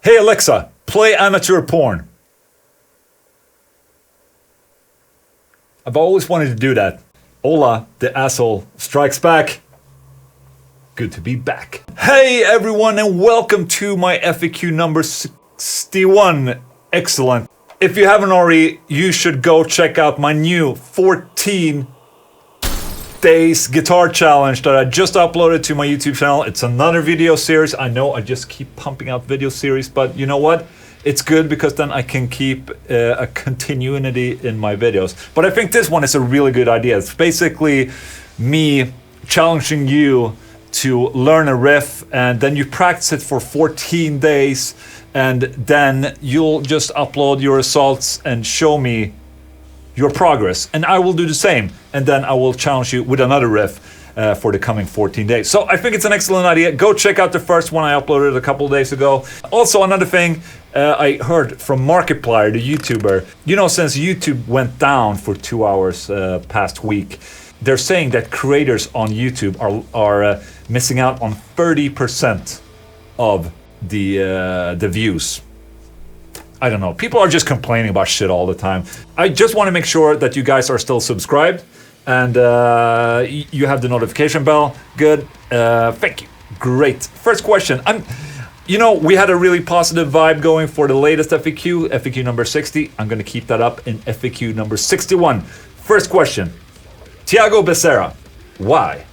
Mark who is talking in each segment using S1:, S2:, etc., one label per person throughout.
S1: Hey Alexa, play amateur porn. I've always wanted to do that. Ola, the asshole, strikes back. Good to be back. Hey everyone, and welcome to my FAQ number 61. Excellent. If you haven't already, you should go check out my new 14 days guitar challenge that I just uploaded to my YouTube channel. It's another video series. I know I just keep pumping out video series, but you know what? It's good because then I can keep a continuity in my videos. But I think this one is a really good idea. It's basically me challenging you to learn a riff, and then you practice it for 14 days, and then you'll just upload your results and show me your progress, and I will do the same, and then I will challenge you with another riff for the coming 14 days. So I think it's an excellent idea. Go check out the first one I uploaded a couple of days ago. Also, another thing I heard from Markiplier, the YouTuber. You know, since YouTube went down for 2 hours past week, they're saying that creators on YouTube are missing out on 30% of the views. I don't know. People are just complaining about shit all the time. I just want to make sure that you guys are still subscribed and you have the notification bell. Good. Thank you. Great. First question. You know, we had a really positive vibe going for the latest FAQ, FAQ number 60. I'm going to keep that up in FAQ number 61. First question. Tiago Becerra. Why?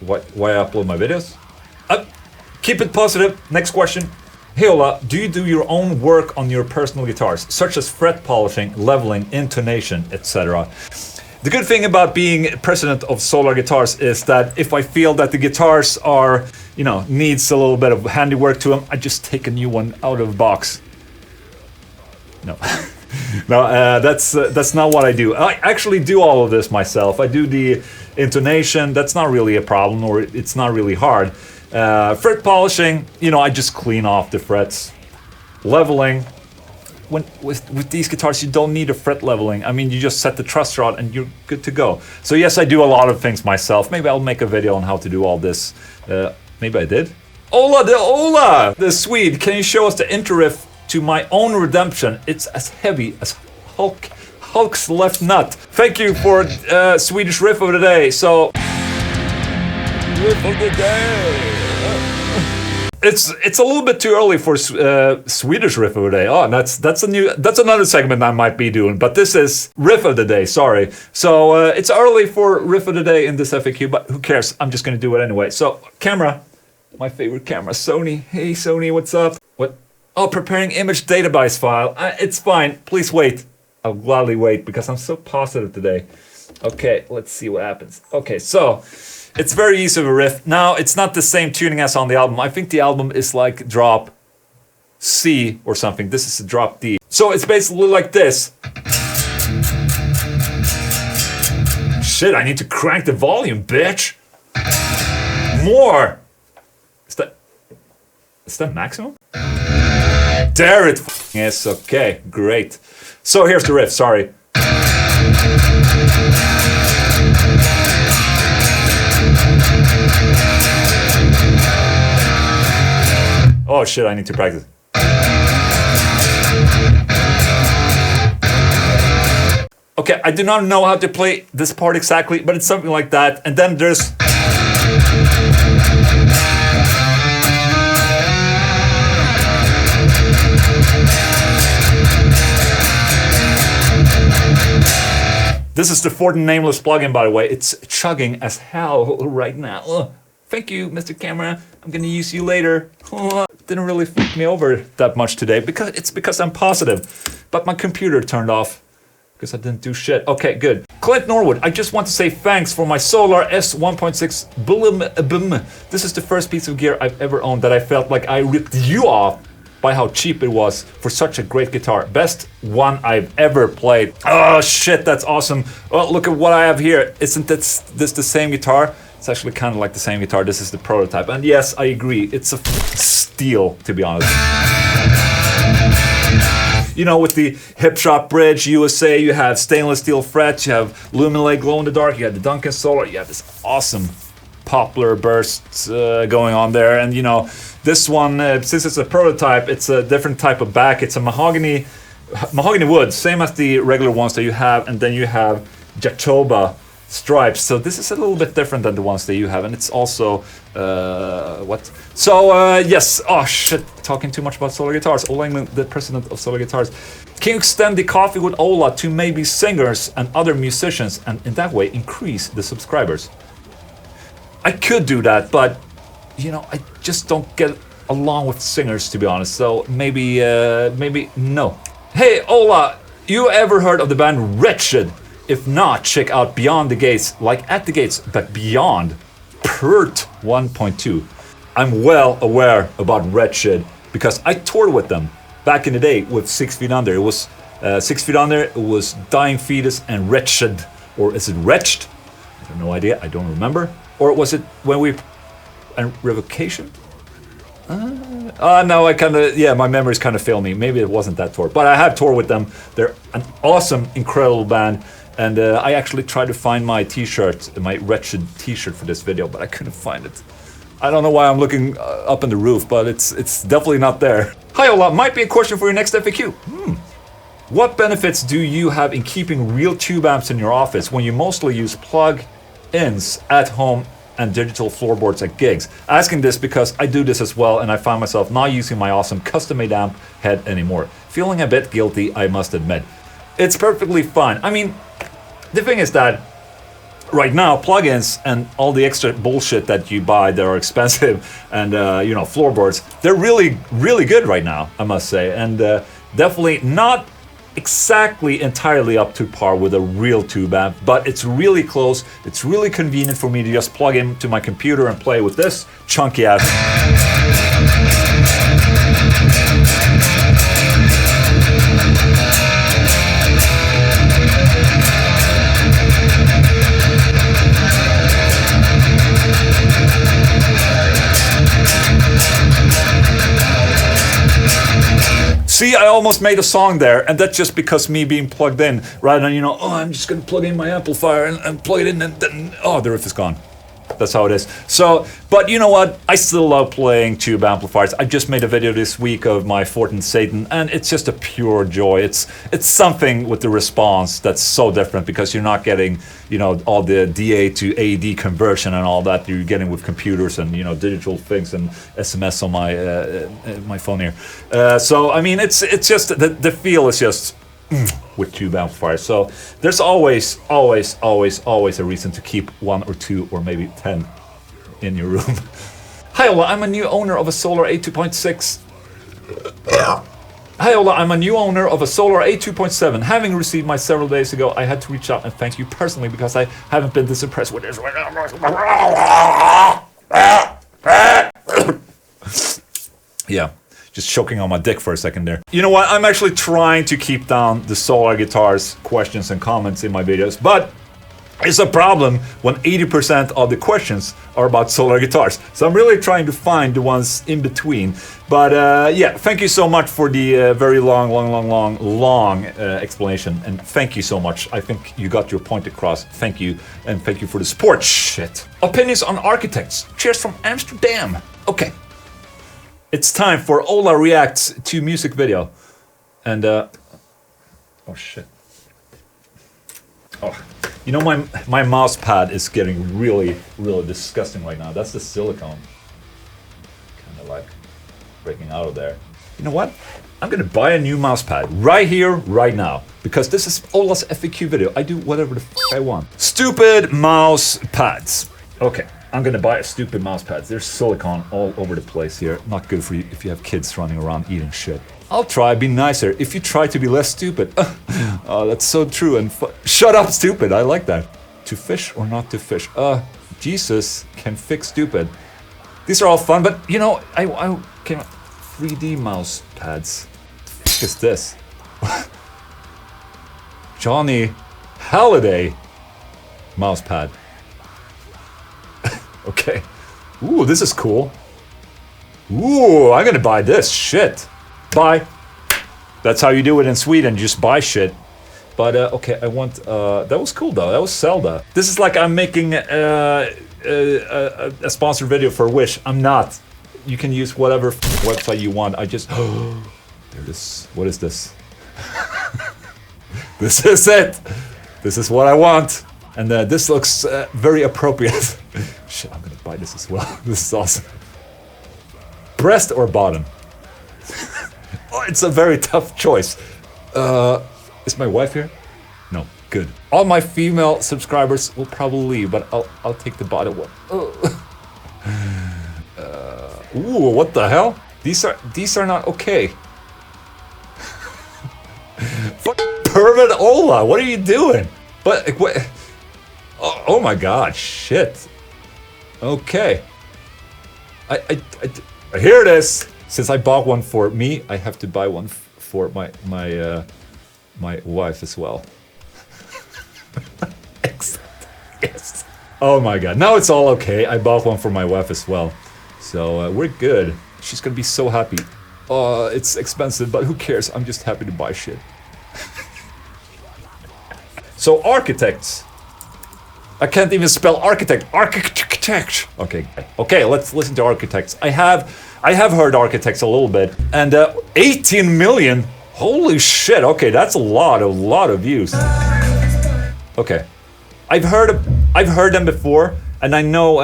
S1: Why I upload my videos? Keep it positive. Next question. Hey Ola, do you do your own work on your personal guitars, such as fret polishing, leveling, intonation, etc.? The good thing about being president of Solar Guitars is that if I feel that the guitars are, you know, needs a little bit of handiwork to them, I just take a new one out of the box. No. No, that's not what I do. I actually do all of this myself. I do the intonation. That's not really a problem, or it's not really hard. Fret polishing, you know, I just clean off the frets. Leveling, with these guitars, you don't need a fret leveling. I mean, you just set the truss rod and you're good to go. So yes, I do a lot of things myself. Maybe I'll make a video on how to do all this. Maybe I did. Ola, the Swede. Can you show us the intro riff to My Own Redemption? It's as heavy as Hulk's left nut. Thank you for Swedish riff of the day. So, riff of the day. It's a little bit too early for Swedish riff of the day. Oh, that's another segment I might be doing. But this is riff of the day. Sorry. So it's early for riff of the day in this FAQ, but who cares? I'm just gonna do it anyway. So camera, my favorite camera, Sony. Hey Sony, what's up? What? Oh, preparing image database file. It's fine. Please wait. I'll gladly wait because I'm so positive today. Okay, let's see what happens. Okay, so it's very easy of a riff. Now, it's not the same tuning as on the album. I think the album is like drop C or something. This is a drop D. So it's basically like this. Shit, I need to crank the volume, bitch. More. Is that maximum? There it is. Okay, great. So here's the riff, sorry. Oh shit, I need to practice. Okay, I do not know how to play this part exactly, but it's something like that. And then there's... This is the Fortin Nameless plugin, by the way. It's chugging as hell right now. Ugh. Thank you, Mr. Camera. I'm gonna use you later. Didn't really fuck me over that much today because I'm positive. But my computer turned off because I didn't do shit. Okay, good. Clint Norwood, I just want to say thanks for my Solar S1.6 boom. This is the first piece of gear I've ever owned that I felt like I ripped you off by how cheap it was for such a great guitar. Best one I've ever played. Oh shit, that's awesome. Oh, look at what I have here. Isn't this the same guitar? It's actually kind of like the same guitar. This is the prototype. And yes, I agree. It's a steal, to be honest. You know, with the Hip Shop Bridge USA, you have stainless steel frets, you have Luminlay glow in the dark, you have the Duncan Solar, you have this awesome popular bursts going on there. And you know, this one, since it's a prototype, it's a different type of back. It's a mahogany wood, same as the regular ones that you have, and then you have Jatoba stripes. So this is a little bit different than the ones that you have, and it's also what? So yes. Oh shit! Talking too much about Solar Guitars. Ola Englund, the president of Solar Guitars. Can you extend the coffee with Ola to maybe singers and other musicians, and in that way increase the subscribers? I could do that, but you know, I just don't get along with singers, to be honest. So maybe no. Hey Ola, you ever heard of the band Wretched? If not, check out Beyond the Gates, like At the Gates, but Beyond. PERT 1.2. I'm well aware about Wretched because I toured with them back in the day with 6 Feet Under. It was 6 Feet Under, it was Dying Fetus and Wretched. Or is it Wretched? I have no idea, I don't remember. Or was it when we... and Revocation? No, I kind of... yeah, my memories kind of fail me. Maybe it wasn't that tour. But I have toured with them. They're an awesome, incredible band. And I actually tried to find my t-shirt, my Wretched t-shirt for this video, but I couldn't find it. I don't know why I'm looking up in the roof, but it's definitely not there. Hi Ola, might be a question for your next FAQ. What benefits do you have in keeping real tube amps in your office when you mostly use plug-ins at home and digital floorboards at gigs? Asking this because I do this as well, and I find myself not using my awesome custom-made amp head anymore. Feeling a bit guilty, I must admit. It's perfectly fine. I mean, the thing is that right now, plugins and all the extra bullshit that you buy that are expensive and, you know, floorboards, they're really, really good right now, I must say. And definitely not exactly entirely up to par with a real tube amp, but it's really close. It's really convenient for me to just plug into my computer and play with this chunky ass. See, I almost made a song there, and that's just because me being plugged in, rather than, you know, oh, I'm just gonna plug in my amplifier and plug it in, and then, oh, the riff is gone. That's how it is. So, but you know what? I still love playing tube amplifiers. I just made a video this week of my Fortin Satan, and it's just a pure joy. It's something with the response that's so different because you're not getting, you know, all the DA to AD conversion and all that you're getting with computers and, you know, digital things and SMS on my my phone here. So I mean, it's just the feel is just. With tube amplifiers. So there's always a reason to keep 1 or 2 or maybe 10 in your room. Hi Ola, I'm a new owner of a Solar A2.6. Hi Ola, I'm a new owner of a Solar A2.7. Having received mine several days ago, I had to reach out and thank you personally because I haven't been this impressed with this. Yeah. Just choking on my dick for a second there. You know what? I'm actually trying to keep down the Solar Guitars questions and comments in my videos, but it's a problem when 80% of the questions are about Solar Guitars. So I'm really trying to find the ones in between. But yeah, thank you so much for the very long explanation. And thank you so much. I think you got your point across. Thank you. And thank you for the support. Shit. Opinions on architects. Cheers from Amsterdam. Okay. It's time for Ola Reacts to music video. And, oh shit. Oh, you know, my mouse pad is getting really disgusting right now. That's the silicone. Kind of like breaking out of there. You know what? I'm gonna buy a new mouse pad right here, right now. Because this is Ola's FAQ video. I do whatever the f I want. Stupid mouse pads. Okay. I'm gonna buy a stupid mouse pad. There's silicone all over the place here. Not good for you if you have kids running around eating shit. I'll try, be nicer. If you try to be less stupid. Oh, that's so true and shut up, stupid. I like that. To fish or not to fish? Jesus can fix stupid. These are all fun, but you know, I came up 3D mouse pads. What is this? Johnny Halliday mouse pad. Okay. Ooh, this is cool. Ooh, I'm gonna buy this. Shit. Buy. That's how you do it in Sweden. You just buy shit. But okay, I want. That was cool though. That was Zelda. This is like I'm making a sponsored video for Wish. I'm not. You can use whatever website you want. I just... there it is. What is this? This is it. This is what I want. And this looks very appropriate. Shit, I'm gonna buy this as well. This is awesome. Breast or bottom? Oh, it's a very tough choice. Is my wife here? No, good. All my female subscribers will probably leave, but I'll take the bottom one. Ooh, what the hell? These are not okay. Fuck, pervert Ola, what are you doing? But what? Oh my God, shit. Okay. I hear this. Since I bought one for me, I have to buy one for my wife as well. Excellent. Yes. Oh my God. Now it's all okay. I bought one for my wife as well, so we're good. She's gonna be so happy. It's expensive, but who cares? I'm just happy to buy shit. So architects. I can't even spell architect. Architect. Okay. Let's listen to architects. I have heard architects a little bit, and 18 million. Holy shit. Okay, that's a lot of views. Okay, I've heard them before, and I know.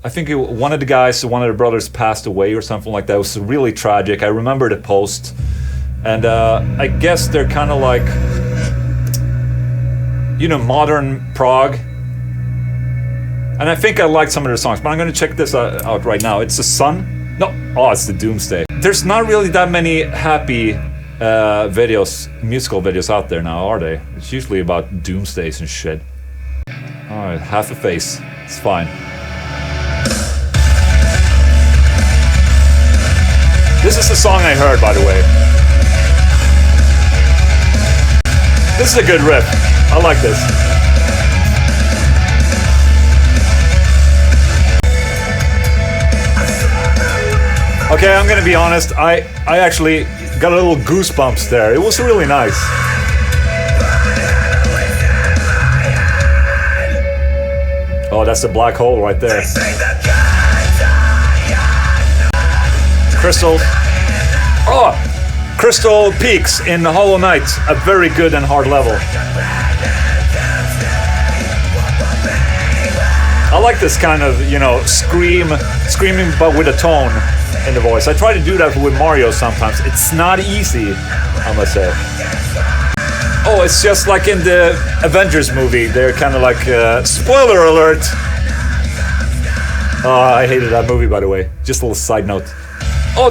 S1: I think one of the brothers passed away or something like that. It was really tragic. I remember the post, and I guess they're kind of like, you know, modern prog. And I think I like some of their songs, but I'm gonna check this out right now. It's the Sun. No, it's the Doomsday. There's not really that many happy musical videos out there now, are they? It's usually about doomsdays and shit. Alright, half a face. It's fine. This is the song I heard, by the way. This is a good riff. I like this. Okay, I'm gonna be honest. I actually got a little goosebumps there. It was really nice. Oh, that's the black hole right there. Crystal. Oh, Crystal Peaks in Hollow Knight. A very good and hard level. I like this kind of, you know, screaming but with a tone in the voice. I try to do that with Mario sometimes. It's not easy, I must say. Oh, it's just like in the Avengers movie. They're kind of like, spoiler alert! Oh, I hated that movie, by the way. Just a little side note. Oh,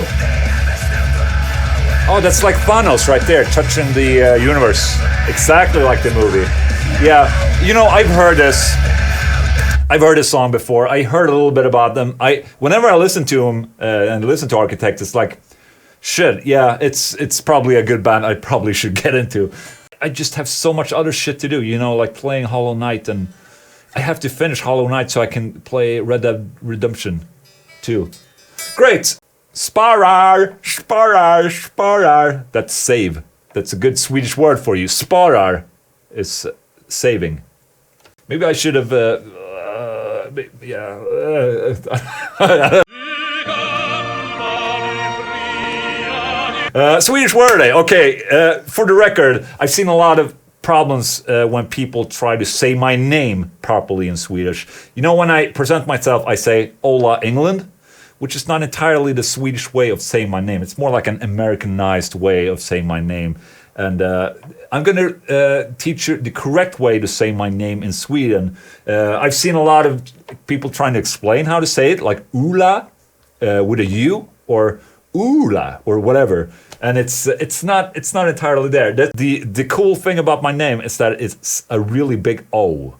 S1: that's like Thanos right there, touching the universe. Exactly like the movie. Yeah, you know, I've heard this song before. I heard a little bit about them. Whenever I listen to them and listen to Architect, it's like, shit, yeah, it's probably a good band I probably should get into. I just have so much other shit to do, you know, like playing Hollow Knight, and I have to finish Hollow Knight so I can play Red Dead Redemption 2. Great! Sparar. That's save. That's a good Swedish word for you. Sparar is saving. Maybe I should have... Swedish word, eh? Okay, for the record, I've seen a lot of problems when people try to say my name properly in Swedish. You know, when I present myself, I say Ola Englund, which is not entirely the Swedish way of saying my name. It's more like an Americanized way of saying my name. And I'm going to teach you the correct way to say my name in Sweden. I've seen a lot of people trying to explain how to say it, like Ola with a U, or Ola, or whatever. And it's not entirely there. The cool thing about my name is that it's a really big O.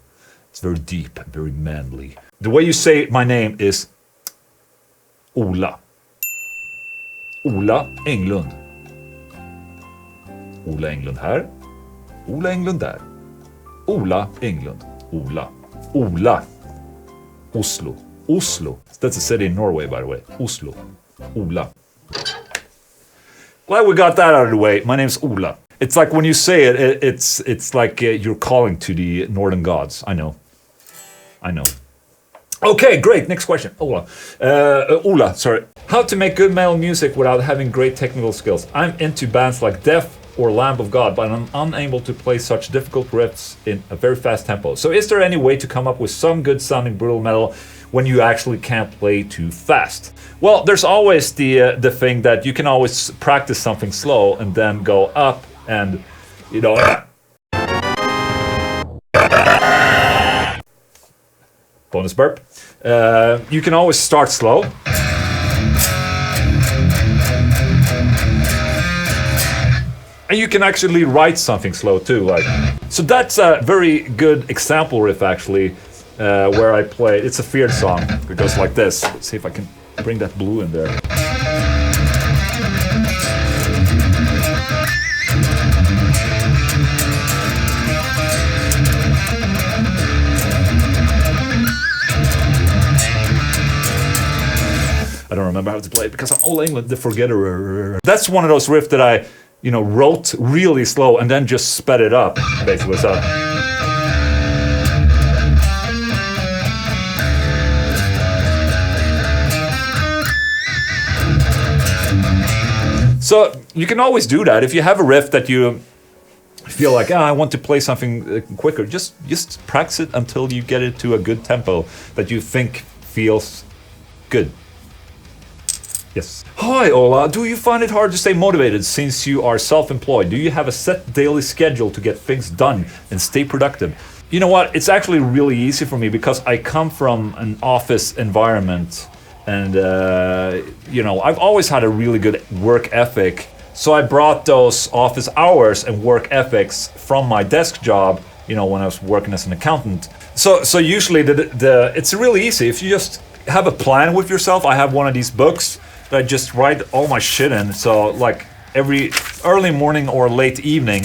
S1: It's very deep, very manly. The way you say my name is Ola. Ola Englund. Ola Englund här. Ola Englund där. Ola Englund. Ola. Oslo. That's a city in Norway, by the way. Oslo. Ola. Glad we got that out of the way. My name's Ola. It's like when you say it, it's like you're calling to the northern gods. I know. Okay, great. Next question. Ola, sorry. How to make good metal music without having great technical skills? I'm into bands like Death or Lamb of God, but I'm unable to play such difficult riffs in a very fast tempo. So is there any way to come up with some good sounding brutal metal when you actually can't play too fast? Well, there's always the thing that you can always practice something slow and then go up and, you know... bonus burp. You can always start slow. And you can actually write something slow too, like. So that's a very good example riff actually, where I play. It's a Feared song. It goes like this. Let's see if I can bring that blue in there. I don't remember how to play it because I'm all Englund, the forgetter. That's one of those riffs that I, you know, wrote really slow and then just sped it up, basically. So you can always do that. If you have a riff that you feel like, I want to play something quicker, just practice it until you get it to a good tempo that you think feels good. Yes. Hi Ola, do you find it hard to stay motivated since you are self-employed? Do you have a set daily schedule to get things done and stay productive? You know what, it's actually really easy for me because I come from an office environment and you know, I've always had a really good work ethic. So I brought those office hours and work ethics from my desk job, you know, when I was working as an accountant. So usually it's really easy if you just have a plan with yourself. I have one of these books that I just write all my shit in. So like every early morning or late evening,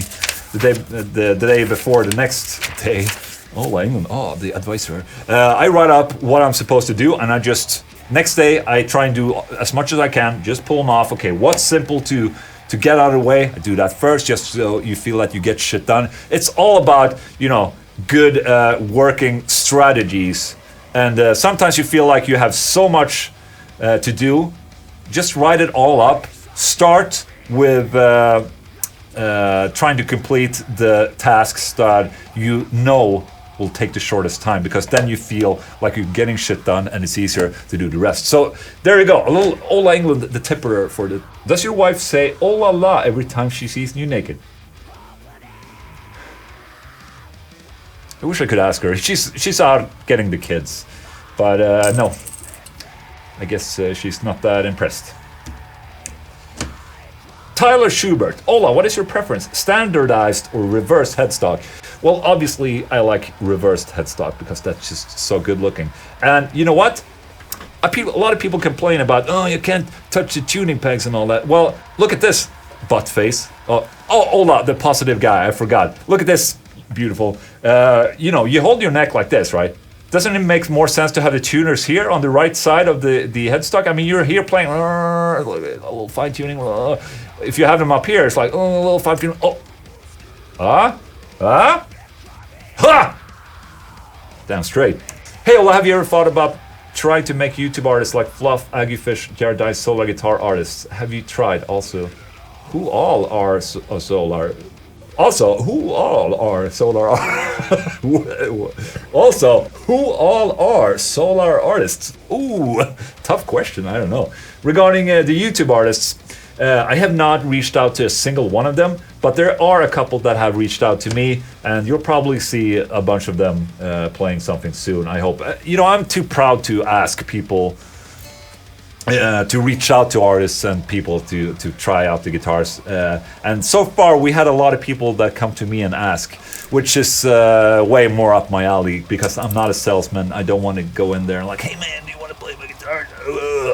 S1: the day before the next day, the advisor, I write up what I'm supposed to do, and I just next day I try and do as much as I can, just pull them off. Okay, what's simple to get out of the way? I do that first, just so you feel that you get shit done. It's all about, you know, good working strategies. And sometimes you feel like you have so much to do. Just write it all up. Start with trying to complete the tasks that you know will take the shortest time, because then you feel like you're getting shit done and it's easier to do the rest. So there you go, a little Ola Englund, the tipper for the... Does your wife say "oh la la" every time she sees you naked? I wish I could ask her. She's out getting the kids, but no. I guess she's not that impressed. Tyler Schubert. Ola, what is your preference? Standardized or reverse headstock? Well, obviously I like reversed headstock because that's just so good looking. And you know what? A lot of people complain about, oh, you can't touch the tuning pegs and all that. Well, look at this butt face. Oh, Ola, the positive guy, I forgot. Look at this, beautiful. You know, you hold your neck like this, right? Doesn't it make more sense to have the tuners here on the right side of the headstock? I mean, you're here playing a little fine tuning. If you have them up here, it's like, oh, a little fine tuning. Oh, ha! Damn straight. Hey, Ola, have you ever thought about trying to make YouTube artists like Fluff, Aggiefish, BeyerDynamic solar guitar artists? Have you tried? Also, who all are solar? Also, who all are solar? Also, who all are solar artists? Ooh, tough question. I don't know. Regarding the YouTube artists, I have not reached out to a single one of them, but there are a couple that have reached out to me, and you'll probably see a bunch of them playing something soon, I hope. You know, I'm too proud to ask people to reach out to artists and people to try out the guitars. And so far, we had a lot of people that come to me and ask, which is way more up my alley, because I'm not a salesman. I don't want to go in there and like, hey man, do you want to play my guitar?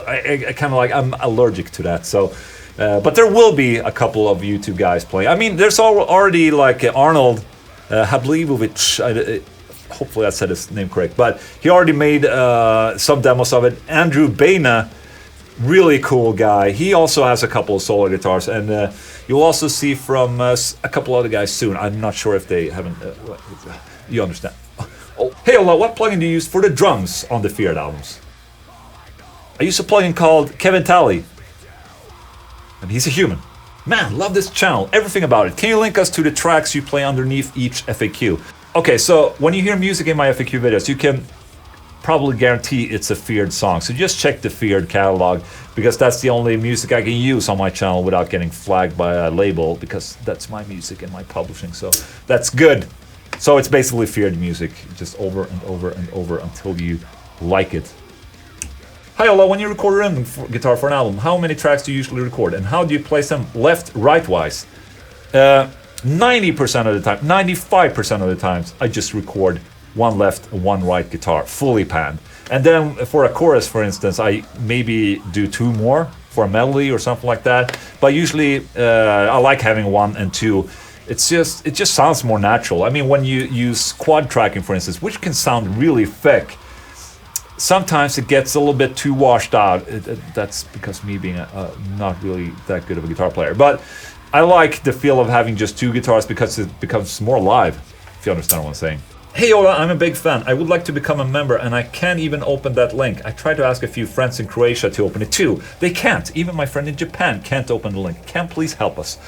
S1: I kind of like, I'm allergic to that. So, but there will be a couple of YouTube guys playing. I mean, there's already like Arnold Hablivovic, hopefully I said his name correct, but he already made some demos of it. Andrew Baina, really cool guy. He also has a couple of solo guitars, and you'll also see from a couple other guys soon. I'm not sure if they haven't. You understand? Oh, hey Ola, what plugin do you use for the drums on the Feared albums? I use a plugin called Kevin Talley. And he's a human. Man, love this channel, everything about it. Can you link us to the tracks you play underneath each FAQ? Okay, so when you hear music in my FAQ videos, you can probably guarantee it's a Feared song. So just check the Feared catalog, because that's the only music I can use on my channel without getting flagged by a label, because that's my music and my publishing, so that's good. So it's basically Feared music, just over and over and over until you like it. Hi Ola, when you record a rhythm guitar for an album, how many tracks do you usually record, and how do you place them left, right wise? 90% of the time, 95% of the times, I just record one left and one right guitar, fully panned. And then for a chorus, for instance, I maybe do 2 more for a melody or something like that. But usually I like having 1 and 2. It just sounds more natural. I mean, when you use quad tracking, for instance, which can sound really thick, sometimes it gets a little bit too washed out. That's because me being not really that good of a guitar player. But I like the feel of having just 2 guitars because it becomes more live, if you understand what I'm saying. Hey Ola, I'm a big fan. I would like to become a member and I can't even open that link. I tried to ask a few friends in Croatia to open it too. They can't. Even my friend in Japan can't open the link. Can please help us?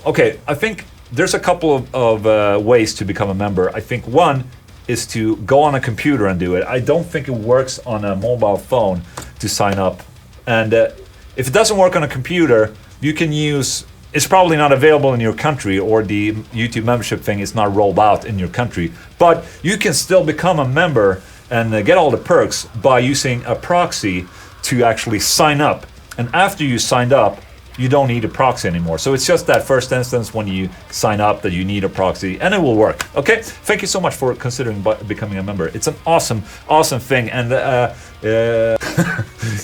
S1: Okay, I think there's a couple of ways to become a member. I think one is to go on a computer and do it. I don't think it works on a mobile phone to sign up. And if it doesn't work on a computer, you can use... It's probably not available in your country, or the YouTube membership thing is not rolled out in your country. But you can still become a member and get all the perks by using a proxy to actually sign up. And after you signed up, you don't need a proxy anymore. So it's just that first instance when you sign up that you need a proxy, and it will work. Okay, thank you so much for considering becoming a member. It's an awesome thing. And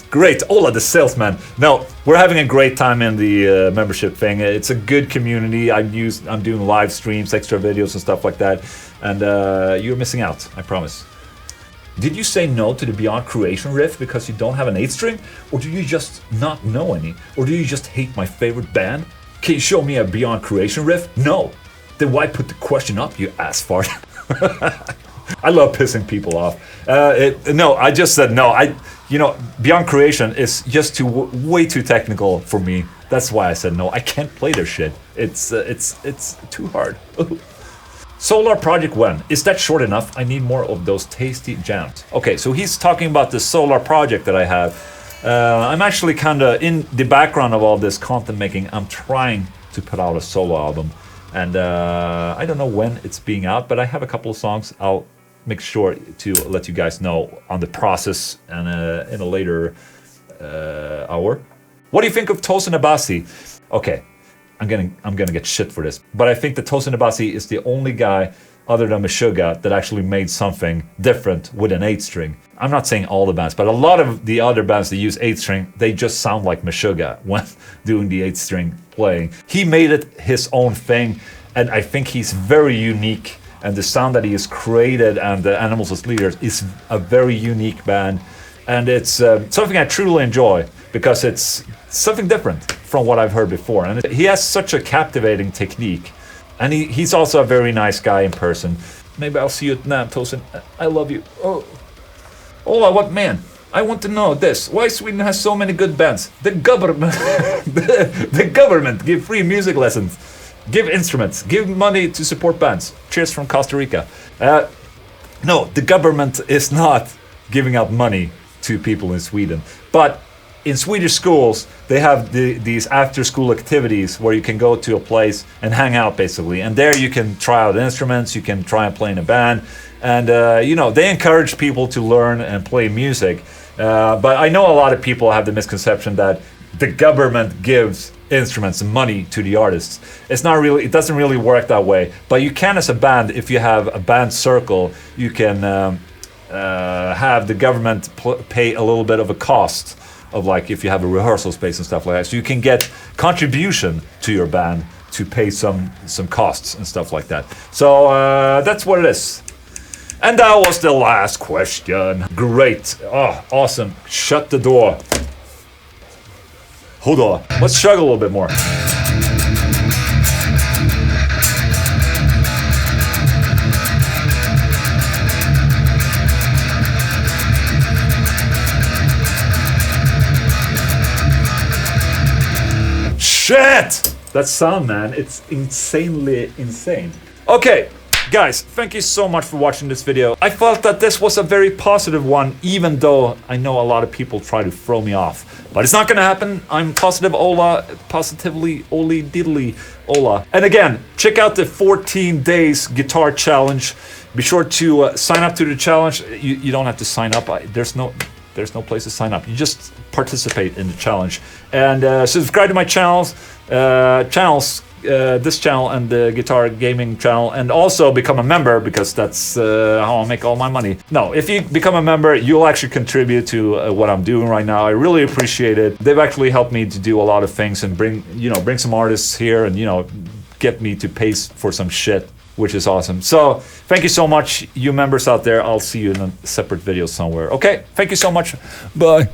S1: great, Ola the salesman. No, we're having a great time in the membership thing. It's a good community. I'm doing live streams, extra videos and stuff like that. And you're missing out, I promise. Did you say no to the Beyond Creation riff because you don't have an 8-string? Or do you just not know any? Or do you just hate my favorite band? Can you show me a Beyond Creation riff? No. Then why put the question up, you ass fart? I love pissing people off. No, I just said no. Beyond Creation is just way too technical for me. That's why I said no. I can't play their shit. It's too hard. Solar Project when? Is that short enough? I need more of those tasty jams. Okay, so he's talking about the Solar Project that I have. I'm actually kind of in the background of all this content making. I'm trying to put out a solo album. And I don't know when it's being out, but I have a couple of songs. I'll make sure to let you guys know on the process and in a later hour. What do you think of Tosin Abasi? Okay. I'm gonna get shit for this, but I think that Tosin Abasi is the only guy other than Meshuggah that actually made something different with an 8-string. I'm not saying all the bands, but a lot of the other bands that use 8-string, they just sound like Meshuggah when doing the 8-string playing. He made it his own thing, and I think he's very unique, and the sound that he has created and the Animals as Leaders is a very unique band, and it's something I truly enjoy because it's something different from what I've heard before. And he has such a captivating technique. And he's also a very nice guy in person. Maybe I'll see you at NAMM, Tosin. I love you. Oh, Ola, what man? I want to know this. Why Sweden has so many good bands? The government, the government give free music lessons, give instruments, give money to support bands. Cheers from Costa Rica. No, the government is not giving out money to people in Sweden. But in Swedish schools, they have these after-school activities where you can go to a place and hang out, basically. And there you can try out instruments, you can try and play in a band. And, they encourage people to learn and play music. But I know a lot of people have the misconception that the government gives instruments and money to the artists. It's not really, it doesn't really work that way. But you can, as a band, if you have a band circle, you can have the government pay a little bit of a cost of, like, if you have a rehearsal space and stuff like that. So you can get contribution to your band to pay some costs and stuff like that. So that's what it is. And that was the last question. Great. Oh, awesome. Shut the door. Hold on. Let's chug a little bit more. Shit! That sound, man, it's insanely insane. Okay, guys, thank you so much for watching this video. I felt that this was a very positive one, even though I know a lot of people try to throw me off. But it's not gonna happen. I'm positive Ola, positively Oli diddly Ola. And again, check out the 14 days guitar challenge. Be sure to sign up to the challenge. You don't have to sign up. There's no place to sign up. You just participate in the challenge. And subscribe to my channels, this channel and the guitar gaming channel, and also become a member, because that's how I make all my money. No, if you become a member, you'll actually contribute to what I'm doing right now. I really appreciate it. They've actually helped me to do a lot of things and bring some artists here and get me to pay for some shit, which is awesome. So thank you so much, you members out there. I'll see you in a separate video somewhere. Okay, thank you so much. Bye.